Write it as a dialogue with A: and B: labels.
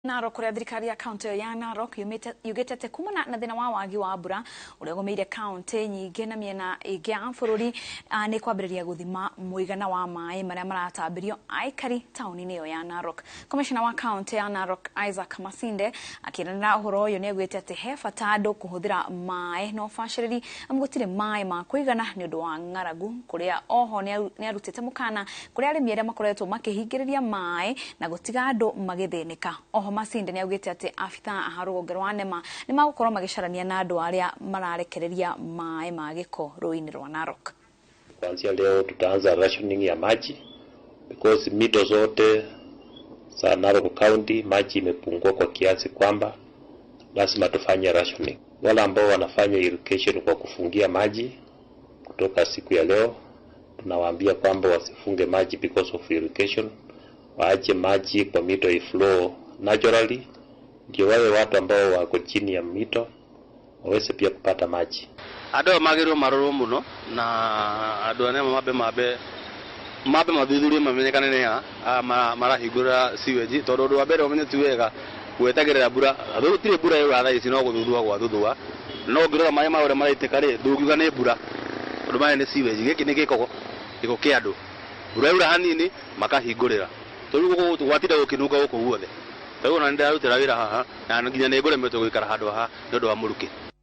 A: Narok kuria thirikari ya kaunti ya Narok yugitete kumana na thina wa wagi wa mbura uria gomeire kaunti nyingi na miena ingi ya bururi ni kwambiriria guthima muigana wa maaĩ maria maratambirio aikari tauni-ini yo ya Narok. Commissioner wa kaunti ya Narok Isaac Masinde akiranira uhoro uyu ni agwite ati he bata andu kuhuthira maaĩ na ũbacĩrĩri amu gutire maaĩ ma kuigana ni undu wa ng'aragu kuria oho ni arutite mukana kuria arimi aria makoretwo makihingiriria maaĩ na gutiga andu magithinika. Oho Masinde ni augite ati afitha a rũhonge rwa NEMA ni magukorwo magicarania na andu aria mararekereria maaĩ ma giko rũĩ-ini rwa Narok.
B: Kuanzia leo tutaanza rationing ya maji because mito zote za Narok County maji imepungua kwa kiasi kwamba lazima tufanye rationing. Wale ambao wanafanya irrigation kwa kufungia maji kutoka siku ya leo tunawaambia kwamba wasifunge maji because of irrigation, waache maji kwa mito iflow naturally, ndio wale watu ambao wako chini ya mito waweze pia kupata maji.
C: Andũ magĩrĩirwo marorwo mũno na andũ arĩa mabe mathuthurie mamenyekane nĩ marahingũra sewage tondũ ũndũ wa mbere ũmenye ti wega gwetagĩrĩra mbura. Gũtirĩ mbura ĩyo thaa ici no gũthuthua gwa thuthua, no ngĩrora maaĩ ma ũrĩa maraitĩka rĩ ndũngiuga nĩ mbura tondũ maaĩ nĩ sewage. Gĩkĩ nĩ gĩko kĩa andũ, mbura yura hanini makahingũrĩra tondũ gũkũ gwatinda gũkĩnunga gũkũ guothe. Tondũ ona nĩ ndarutĩra wĩra haha na nginya nĩ ngũremetwo gũikara handũ haha nĩ ũndũ wa mũrukĩ.